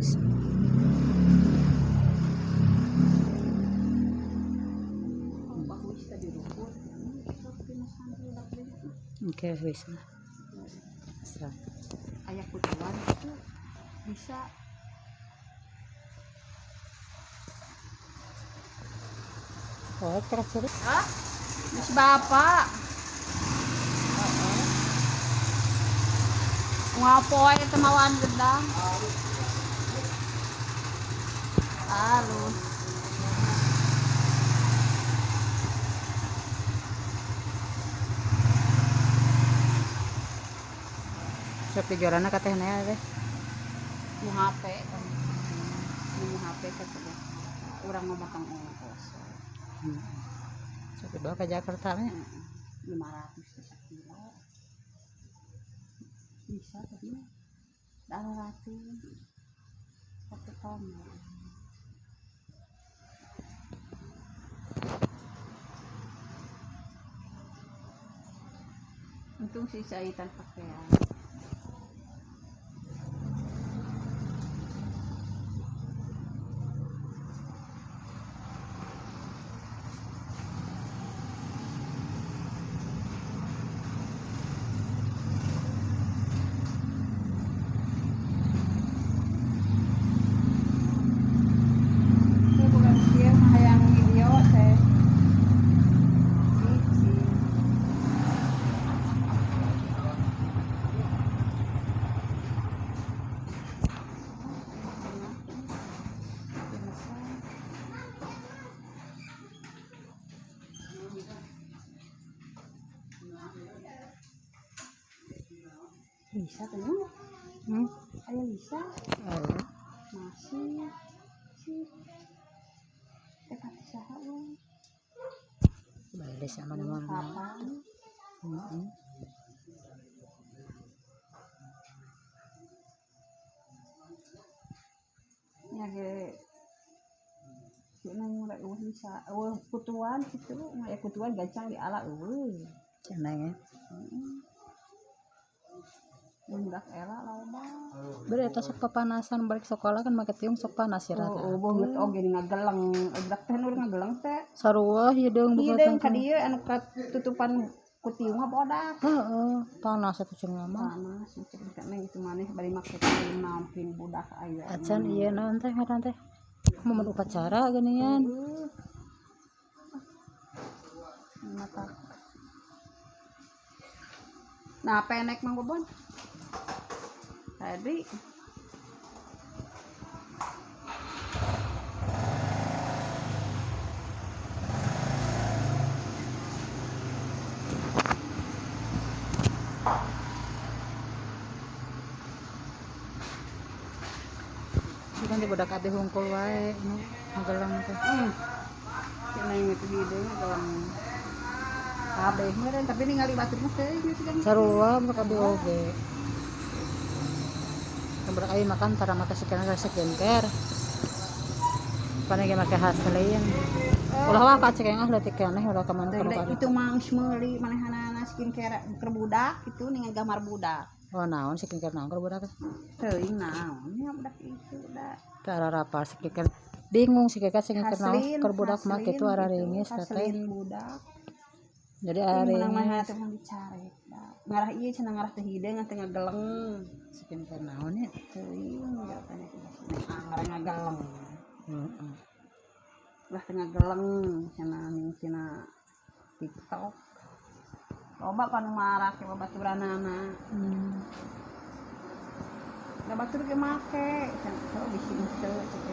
bagus. Oke, bisa. Ayah kutuan itu bisa. Oh, terus. Hah? Bis bapak. Ngapoy temawan gedang. Halus. Sok dijualanna ka teh na teh. Mu HP kan. Mu HP katanya. Urang mah bakang ongkos. Sok dibawa ke Jakarta nya. 500 kilo. Bisa tapi dah ratu. Satu ton. Untung si jahitan pakaian. Bisa tuh ayo bisa masih sih tepat sahabat balik sama mana ya ge nang mulai bisa kutuan gitu ya kutuan gancang di ala cenah ya. Mundak era loba. Beri eta sok papanasan balik sekolah kan make tiung sok panas ya rata. Oh, beut oge ngageleng. Dak teh nur ngageleng teh. Sarua hideung Ieu bukan ka dieu anu katutupan ku tiung mah bodas. Heeh, panas atuh cenah mah. Panas macam kana itu maneh bari make tiung nampin budak aya. Acan ieu naon teh ngaran teh? Momen upacara geuningan. Mata. Nah, penek Mang Bobon. Tadi Sugan di budak abdi hungkul wae nu ngagelang teh. cenah itu hideung ngageleng. Kabeh meureun tapi ningali batur mah teh gitu kan. Sarua budak abdi oge. Budak abdi makan tara mata skincare. Panege make haslin. Ulah wa ka cek engah leutik keneh ulah ka mana kana. Itu mah geus meuli manehna skincare keur budak itu ningali gambar budak. Oh naon skincare naon keur budak teh? Teuing naon nya budak itu da. Tara rapal skincare. Bingung skincare naon keur budak mah kitu araringis teh. Haslin budak. Jadi araringis. Menang mah teh mah dicarek da. Ngarah ieu cenah ngarah teh hideung teh ngageleng. Skincare naon nya? Teuing ya tanya ngarah ngageleng. Heeh. Lah teh ngageleng cenah TikTok. Loba panu marak ke babaturanana. Da batur ge make, cenah bisi henteu cek.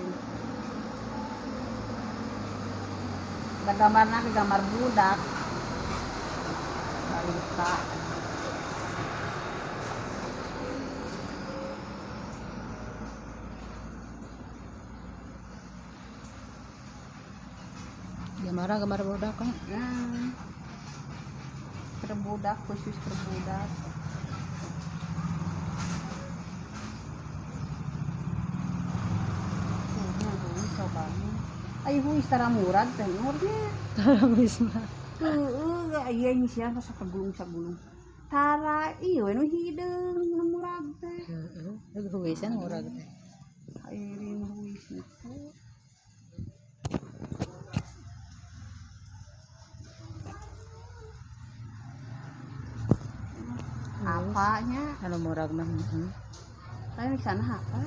Da gambarna ke gambar budak. Balita. Gambar budak kan? Terbudak khusus terbudak. Ayo istara murad teh nurnya. Tara wisma. Iya ini siapa sagulung. Tara ieu nu hideung nu murad teh. Heeh, wisan murad teh. Airin Ruiz itu apanya anu murag mah saya di sana apa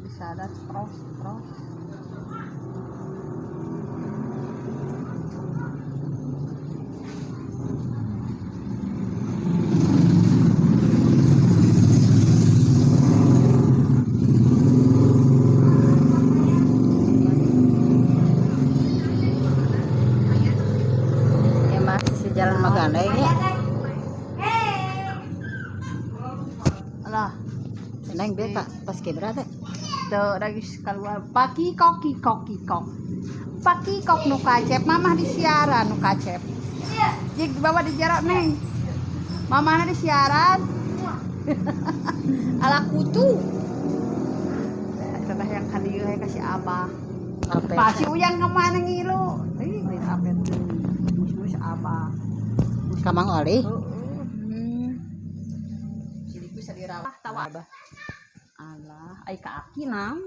bisa ada terus ya masih si jalan Magandai ya lah neng beta pas keberapa tuh lagi keluar paki kok paki kok nu kacep mamah di siaran nu kacep jik bawa di jarak neng mamahnya di siaran ala kutu teteh yang kadieu kasih abah apa pasti uyang kemana ngilu beli apa tuh mus abah kamang oli jadi bisa dirawat tawa abah alah ai kaki naon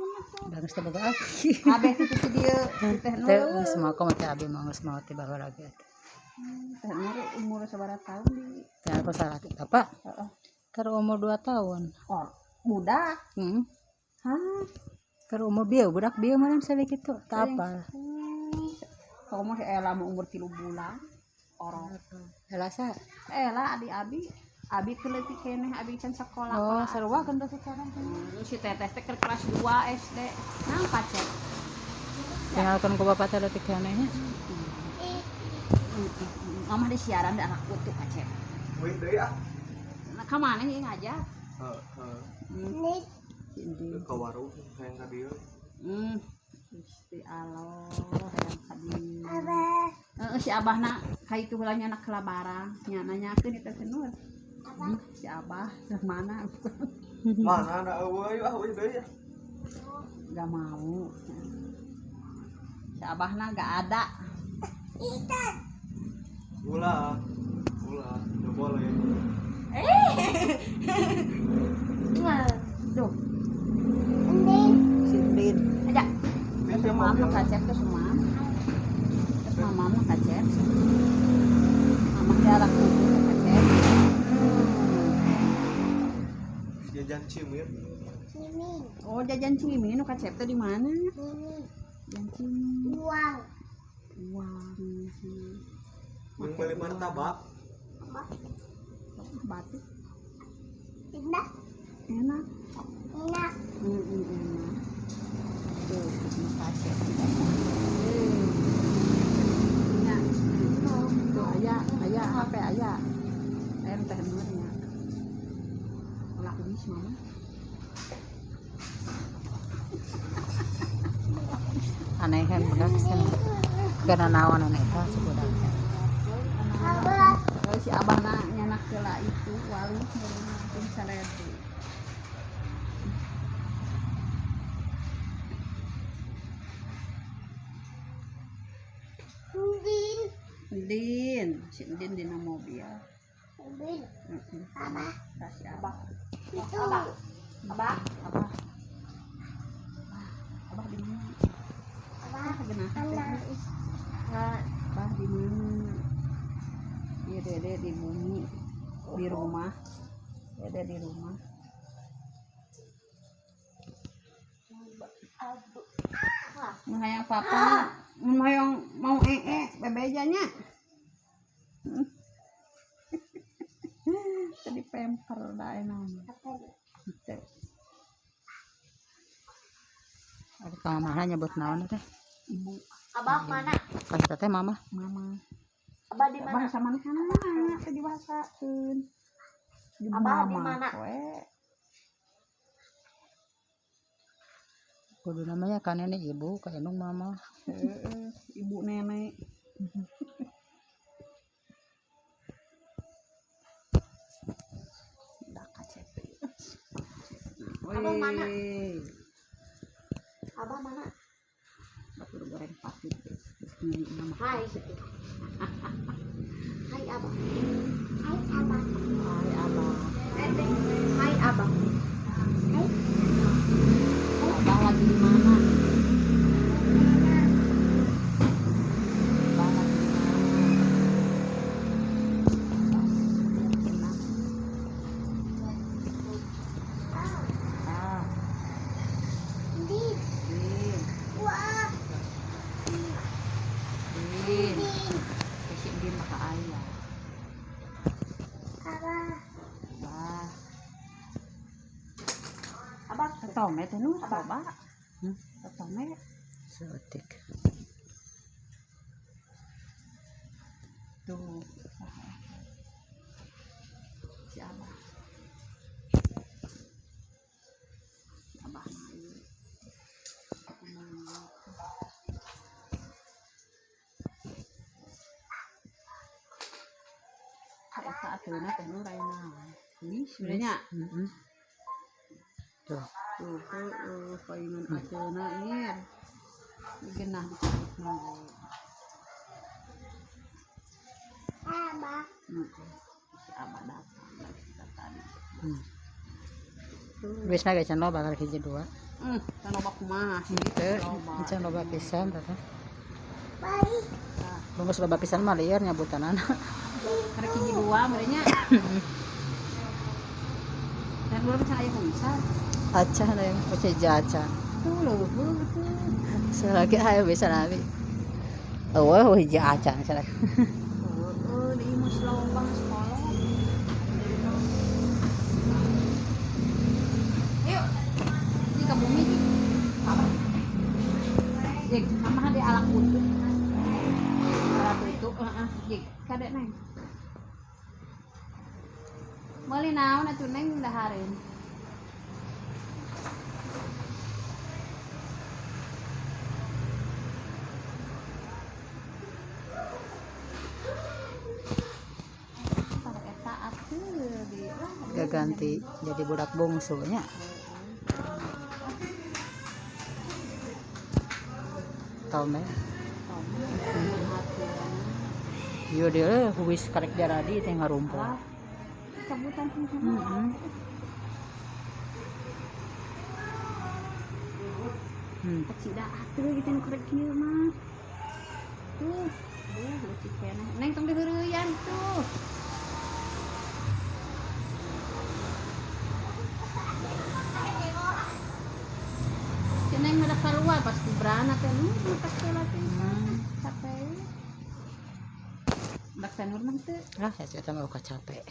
bagus teh boga aki kabeh itu si dieu teh nu teh geus mau ka mah abi mah geus mau teh baheula lagi teh nu umur sabaraha tahun di teh aku salah apa heeh keur umur 2 tahun oh budak hah keur umur bieu budak bieu mah saya kitu teu apal kamu mah ela mau umur 3 bulan orang elasa ela adik abi teh leutik keneh abi can sekolah oh sarua kan teh sekarang si teteh teh keur kelas 2 SD nah pacet tinggalkan ku bapak teh leutik keneh nya mama di siaran da anak kutu pacet Wih, deui ah. nah kemana nih ngajak Ke warung hayang ka dieu. Gusti Allah hayang ka dieu si abahna ka itu heula nya anak kelabaran nya nanyakeun eta teh nur si abah dari mana Mana ada eueuy deui ah. gak mau si abahna gak ada Ulah, enggak boleh. Duh si Udin aja Bisa mama mau kacep ke semua mama kacep mama jarak kudu kacep jajan cimit. oh jajan cimi nu kacep teh di mana jajan cimi uang Yang beli martabak. batik enak enak tuh makasih ya tuh ayah HP ayah teh nurnya laku bis mama aneh kan budak sen kana naon aneh teh si budak si abah nyanak heula itu wali jeung saledi Udin, si Udin dina mobil. Udin. Abah. Kasih abah. Abah. Abah di mana? Abah genah. Abah di mana? Iya dede di bumi, di rumah. Dede di rumah. Hayang papa, hayang mau bebejanya. Tadi pemper dah enak. ada ka mama nyebut naon teh Ibu. Abah mana? ka teh mama Mama. Abah di mana? Bahasa mana kana? Teh dibahasakeun. Abah di mana? kudu namanya kan nenek ibu ka indung mama Ibu nenek. Dah kacet. Abang mana? Wih, Abah mana? batur goreng pati. Ini nama. Hai. Hai abah. Hai abah. Hai abah. Hai abah. Hai. Abah lagi di mana? Abah lagi di mana? Ah, Din. Wah. Din. Kasih Din maka ayah. Abah. Bah, Abah. ketome teh nu coba. Ketome. Seotik. Tuh. Si Abah. Si Abah mah ieu. Kayak saat ateuna teh nu raina. Ini sebenarnya Mm-mm. Tuh. tuh palingan ateuna ieu. Genah disebutna. Abah. Si Abah datang lagi kita tadi. Hmm. Tuh. Biasanya kayak can loba kali hiji dua. Kan loba kumaha sih? Teu, Loba. can loba pisan tah. Baik. Nah, Bungkus loba pisan mah lieur nyabutanana. karek hiji dua merenya. Dan belum bisa aya kumisan. Acan yang pece jacan. Tuh leuweung tuh. Selagi aya bisa nabi. Oh, hiji acan cenah. Di mus loba sekolah. Yuk. Di ke bumi di. Apa? Jek, mama di alang butuh. Alang butuh, jek, kadek neng. Meuli naon atuh neng dahareun. Pada eta atuh di Gak ganti jadi budak bungsunya. Tome. Yo dia huwis karek jaradi teh ngarumpul. Cabutan Heeh. Cida atuh gitu nu karek kieu mah. Tuh, lucu keneh. Neng tong diheureuyan tuh. Si Neng mah keluar pasti berana teh nu tak salah teh. Capek. Dak sanur mah teu. Ah, ya cerita mau capek.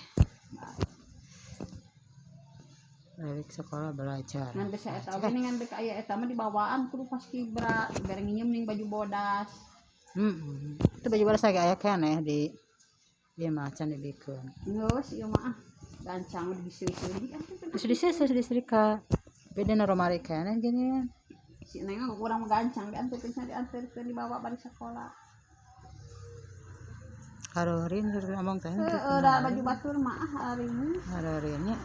Balik sekolah belajar. Ngan geus eta oge ngan dek aya eta mah dibawaan kudu pasti berat bere nginjem ning baju bodas. Itu baju baru saya aya keneh di dia macan dibikeun. Geus ieu mah gancang dibiseu-biseu Terus disetrika. Beda na romari keneh gini. si Neng mah kurang gancang diantarkeun dibawa balik sekolah. Harorin suruh ngomong teh. Da baju batur mah hari ini. Harorinnya.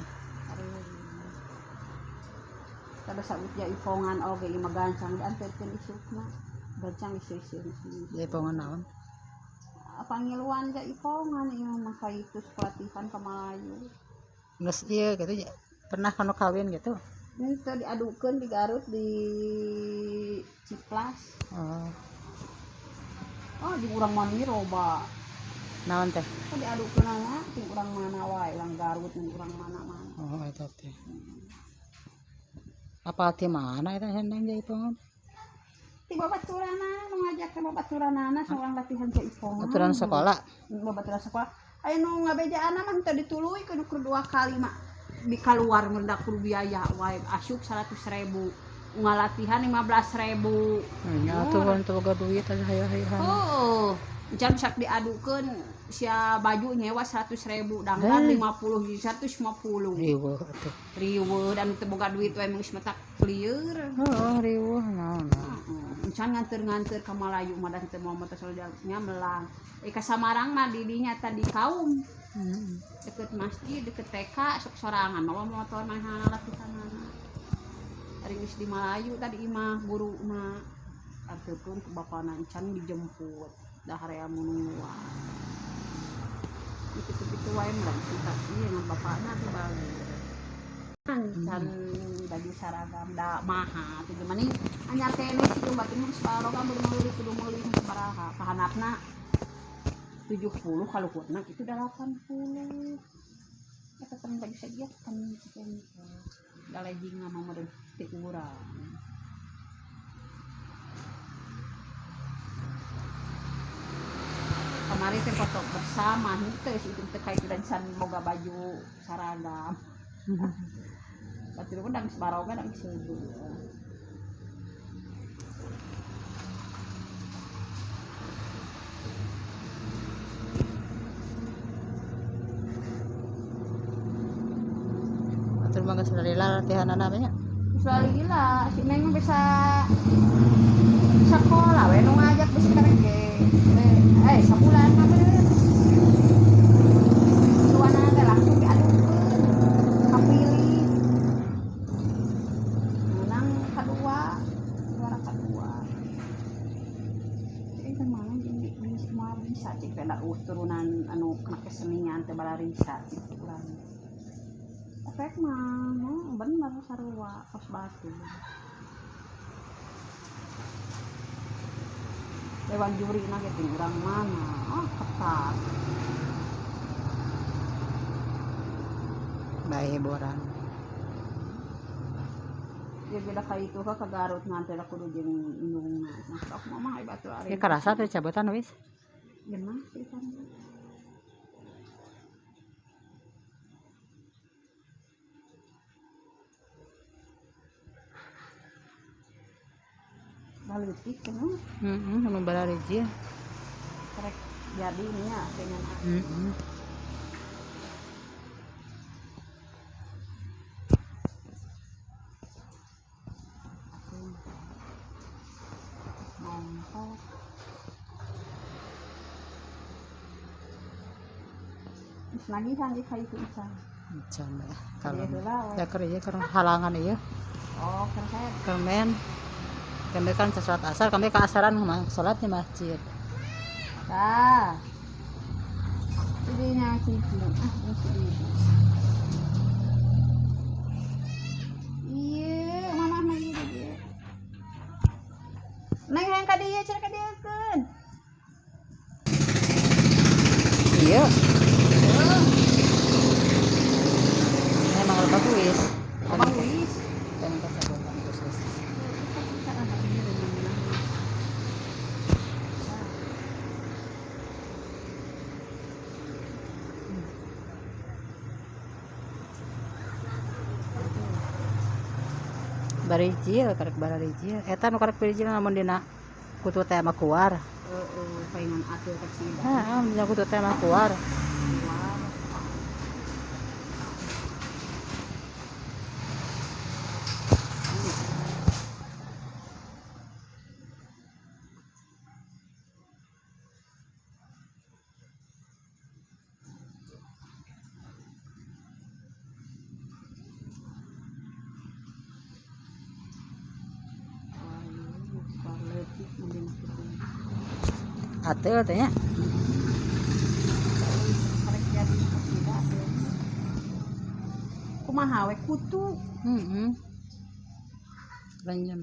Kada saut ja ipongan oge ieu mah gancang diantarkeun isukna. Gancang iseu-iseu sini. Jadi pongan naon? Pangiluan ja ipongan ieu mah kaitus pelatihan ka Malayu. Geus ieu gitu ya. Pernah kono kawin gitu. Itu diadukeun di Garut di Ciplas. Oh di urang mani loba. Naon teh? Oh diadukeun nya di urang mana wae, urang Garut jeung urang mana-mana. Oh, eta teh. Apa ti mana eta hendang jadi pongan? Ti babaturana nu ngajak ke babaturanana saurang latihan jaipongan. Aturan sekolah. Babaturan sekolah. Aya nu ngabejaana mah teu dituluy kudu 2 kali mah di kaluar mendak kudu biaya wae asup 100.000. Ngalatihan 15.000. Nya atuh kan teu boga duit aja hayah-hayahan. Oh, jam sak diadukeun sia baju nyewa 100.000 dangdang 50 150. Riweuh atuh. Riweuh dan teu boga duit wae geus metak lieur. Oh, riweuh naon. Encan nganteur-nganteur ka Malayu mah dan teu mau motor nya melang. Ka Samarang mah di dinya tadi kaum. Deket masjid, deket TK sok sorangan bawa motor mah latihanana. ringis di Melayu tadi imah guru na aturkeun ke bapana can dijemput dahar aya munungguan itu wae mah kita ieu ngan bapana teh bali can baju seragam da maha teh gimana nih anyar kene sih tuh batin geus barokah meuli kudu meuli sabaraha kahanapna 70 kalukutna itu 80 eta teh baju saja kan kitu galejing mah meureun ti urang kemarin teh foto bersama henteu sih itu teh kayak dan san boga baju seragam batur mah dang baroga dang seudeuh Atur mah geus lila latihanana nya. Soalnya gila, si Neng mah bisa sekolah, we nu ngajak bisa kerja. Sebulan mah bener. Tuana teh langsung diadukeun, kapilih. Menang kedua, juara kedua. Jadi kemana ini semua bisa cik teh turunan anu kena kesenian teh balarisa cik urang. Efek mah bener sarua kos batu dewan juri na gitu urang mana ketat Bae hiburan. ya beda ka itu ka Garut nanti lah kudu jeung indungna masuk mah ai batu ari Ieu karasa teh cabutan wis. geuna pisan baleutik cenah Anu balariji. karek jadi nya dengan mantap geus nagihan di ka itu isan Can ya. Kalau Jadi heula we. ya kerja karena halangan ieu. oh keren Kemen kami kan sholat asar, kami ke asaran mah sholat di masjid. dah jadinya cici ini sedih iya mana lagi dia neng yang ka dieu cenah ka dieukeun Iya. Emang lo bagus. abang Luis Dan kita cabutan khusus. Barijil, karek barijil. Eta nu karek barijil namun dina kutu teh mah kuar. paingan atur ka sida Heeh, dina kutu teh mah kuar. Atel teh nya. kumaha we kutu Banyak.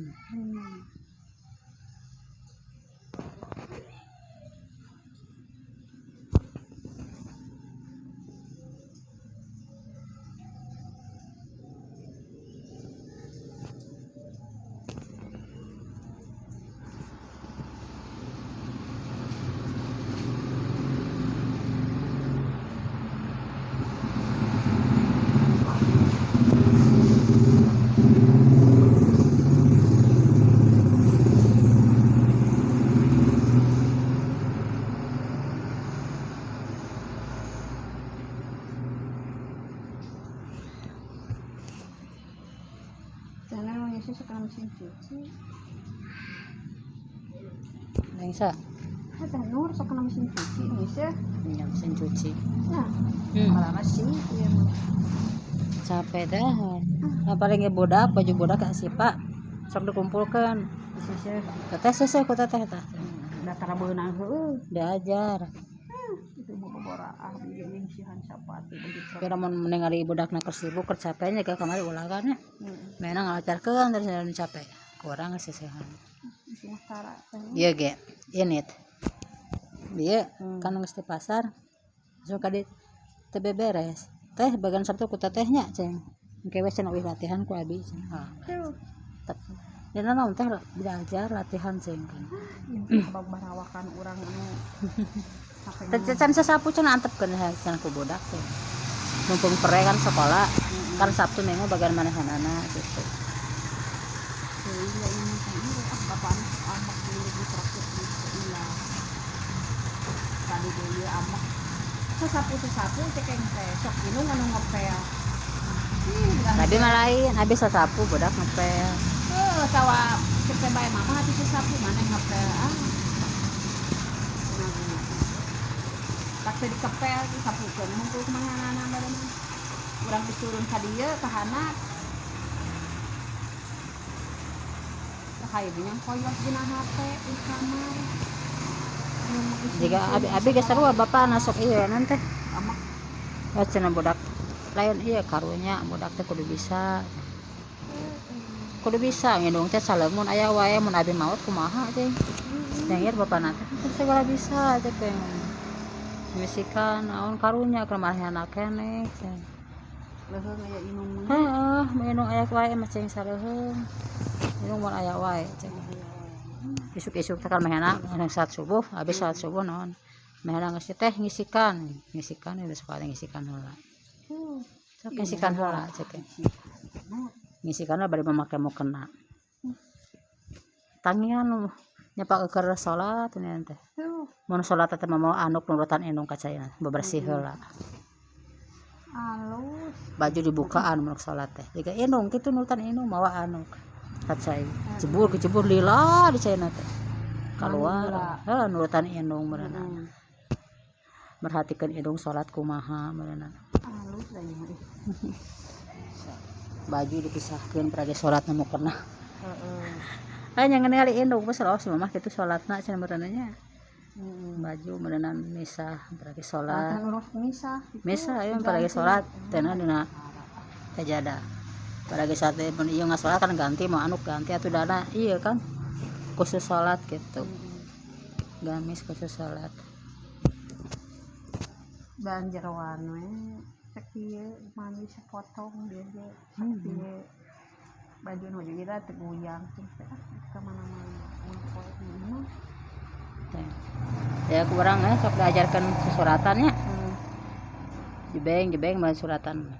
Jangan Yesus sekarang mesin cuci. Neng sa, Ada Nur sekarang mesin cuci Indonesia. mesin cuci. Nah, Hmm. malah masih ya. capek dah. Apalagi bodak, baju bodak kasih Pak. Sok dikumpulkan. Seseh Teteh seseh ku teteh tah. da tara beunang heueuh. Diajar. Itu mau bobora abdi jeung sihan sapatu begitu. Kira mun ningali budakna keur sibuk keur capek nya kamari ulah kan nya. Memang ngalacarkeun terus anu capek. Kurang sesehan. Isi tara teh. Ieu ge, ini. Ieu kan geus di pasar. Langsung ka di teu beberes. Teh bagian Sabtu ku teteh nya ceng. Engke we cenah latihan ku abi cenah. Tuh. Ya naon teh belajar latihan ceng kan. Abang barawakan urang anu Can sasapu cenah antepkeun cenah ku budak teh. Mumpung pere kan sekolah, kan Sabtu Minggu bagian manehanana gitu. sehingga ini bapak amak dulu di praktek di sekolah. Tadi dia amak sesapu cekeng teh sok inung anu ngepel. Nabi malain, habis sasapu budak ngepel. Tawa kita bae mama hati sesapu mana ngepel tak dikepel disapukeun hungkul kumaha-mana badan urang diturun ka dieu ka hanap kayak yang koyok dina HP di kamar Jika abi geus sarua bapak nasok ieu nanti. amak Cenah budak lain ieu karunya budak teh kudu bisa. Kudu bisa ngidung teh salemun aya wae mun abi maot kumaha teh. Dengir bapak nanti segala bisa teh teh. Misikan naon karunya keur marehna keneh. leuheung aya inung mah Heeh, minum aya wae mah ceng sareuheung. Minum mun aya wae ceng. Isuk-isuk teh kan mehena saat subuh, habis saat subuh naon. Mehena geus teh ngisikan geus suka ngisikan heula. Sok ngisikan heula cek. Ngisikan bari mamake mau kena. Tangian nyepak keur salat nya teh. Mun salat teh mau anuk nurutan indung kacayana, bebersih heula. alus Baju dibukaan mun salat teh. Jika indung kitu nurutan indung mawa anuk. Kacai. Jebur lila di caina teh. Keluar. Nurutan indung berenang. Merhatikeun indung salat kumaha berenang. alus da ieu mah Baju dipisahkeun peragi salat nu kena. heeh Anya ngeunali indung pas saos mah kitu salatna cenah berenangnya. Baju berenang misah peragi salat. urang misah Misah aya peragi salat teh dina sajada. Peragi saat mun ieu ngasolat kan ganti mau anuk ganti atuh dana ieu kan khusus salat gitu. Gamis khusus salat. dan jeroan we cek ieu mandi sepotong dia ge cek ieu baju nu juga teh goyang teh ka mana-mana mun poe mah Ya kurang sok diajarkan susuratannya. Jebeng mah suratan.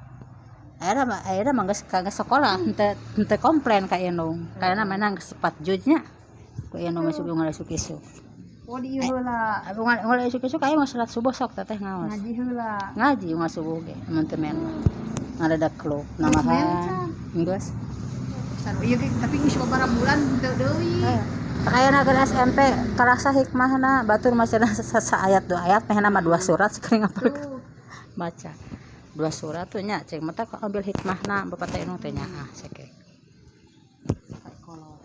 Ayeuna mah geus kagak sekolah henteu komplain ka indung. Karena menang geus 4 jujnya. Ku indung geus isuk-isuk. oh di ieu heula Aku ngale isuk-isuk aya mah salat subuh sok teteh ngaos. ngaji heula Ngaji mah subuh ge mun teu men mah. Ngadadak klub namahan. Geus. saru ieu tapi geus babaraha bulan teu deui Pakaiana ke SMP karasa hikmahna batur masih sa ayat 2 ayat mehna mah 2 surat sekali ngapal baca 2 surat tuh nya cek mata ambil hikmahna bapak teh nu teh nya cek kolot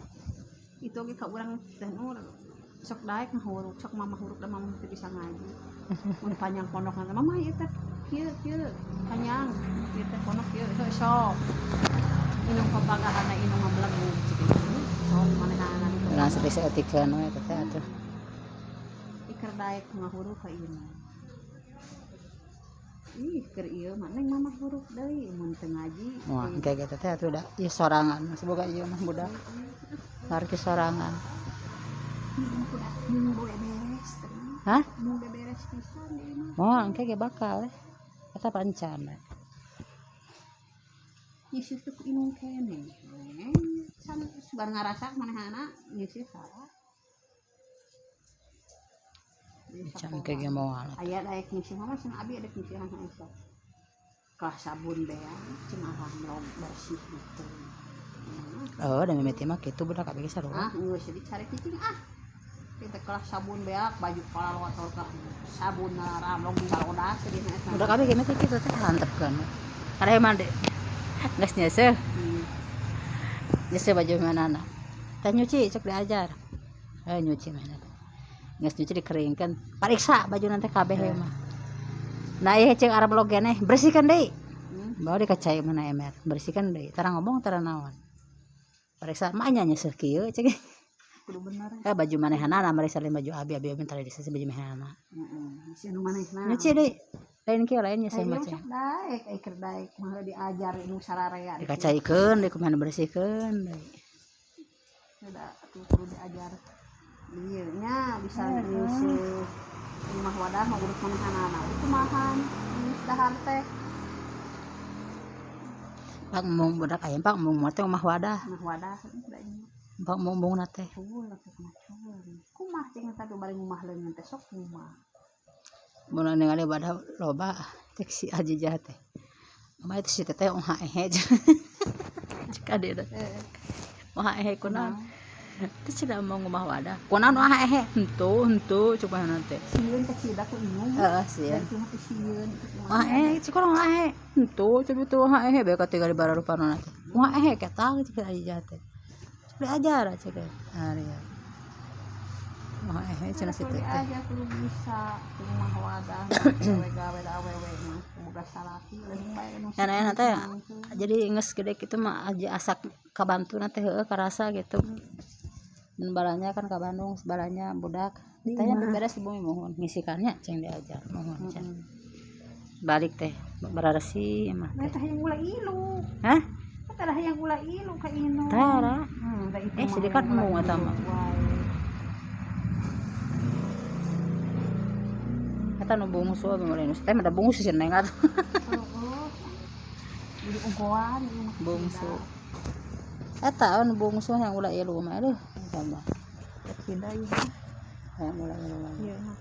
itu ge ka urang teh nu sok daek mah huruf sok mama huruf da mama teu bisa ngaji mun panjang pondok nanti mama ieu teh kieu panjang ieu teh pondok kieu sok inung pabagahana inung ngabelagu sok manehana ulah sedih seutikeun we teh atuh iker daek ngahuruf ka ieu ih keur ieu mah neng mama huruf deui mun teu ngaji moal engke gitu teh atuh da ieu sorangan semoga ieu mah budak ngarti sorangan mun beres hah mun beres pisan deui mah moal engke ge bakal eta pancan nyisih tuh inung kene san sebar ngarasa manehana nyisih salah can engke ge moal aya daek nyisih mah san abi ada nyisihan sok kelah sabun bea cenah rog bersih gitu oh da mimiti mah kitu budak abg sarua geus dicari cicing kita kelah sabun bea baju kalawat ka sabun ramlog di baroda sedina eta budak abg mah kitu teh hantepkeun Kada mah de. Geus nyeuseum. Nyeuseum baju manana. Teh nyuci cek diajar. Nyuci mana. Geus nyuci dikeringkeun. Pariksa baju nanti kabeh mah. Nah ieu cek arep logeneh bersihkeun deui. Bawa dikacai mana emer. Bersihkeun deui. Tara ngomong tara naon. Pariksa mah nya nyeuseum kieu cek. Kudu bener. Baju manehana mari salin baju abi minta diseusi baju manehana. Si anu manehna. Nyuci deui. Lain kieu lain nyeuseum mah cek. Daek ai keur daek mah diajar nu sararea. Dikacaikeun deui kumaha bersihkeun deui. Udah kudu diajar. Ieu nya bisa nyeuseum rumah wadah mah urus manehanana. Kumahan geus dahar teh. Pak mung budak aya pak mung mah teh rumah wadah. Rumah wadah da ieu. Pak mung na teh. Cul atuh kena cul. Kumaha cing tadi bari ngumah leungeun teh sok ngumah. Mun ningali wadah loba cek si Ajijah teh. Mama itu si teteh ehe. Cek ade teh. Ehe kunaon? Teu cenah mau ngumah wadah. Kunaon ehe? Henteu cuk mah nanti. Sieun teh cida ku inung. Heeh, sieun. Cuma teh sieun. Ehe cek urang ehe. Henteu cek itu ehe bae katiga di bararupanna teh. Ehe ketang cek Ajijah teh. Cek diajar cek. Ari. Ehe cenah si teteh. Aja kudu bisa rumah wadah gawe awewe mah boga salaki leuwih bae nu. Enak teh jadi geus gede kitu mah aja asak kabantu teh heueuh karasa gitu. Mun balanya kan ka Bandung sebalanya budak. Tanya beberes di bumi mohon ngisikannya ceng diajar mohon ceng. Balik teh bararesi mah teh. Teh yang ulah ilu. Hah? Teh yang ulah ilu ka inu. Tara. Da itu Sedekat mung eta mah. Eta nu bungsu abi mulai nu teh mah da bungsu sih neng atuh. Heeh. Jadi unggoan Bungsu. Eta nu bungsu yang ulah ilu mah aduh. Sama. Tidak ieu. Yang ulah ilu. Ieu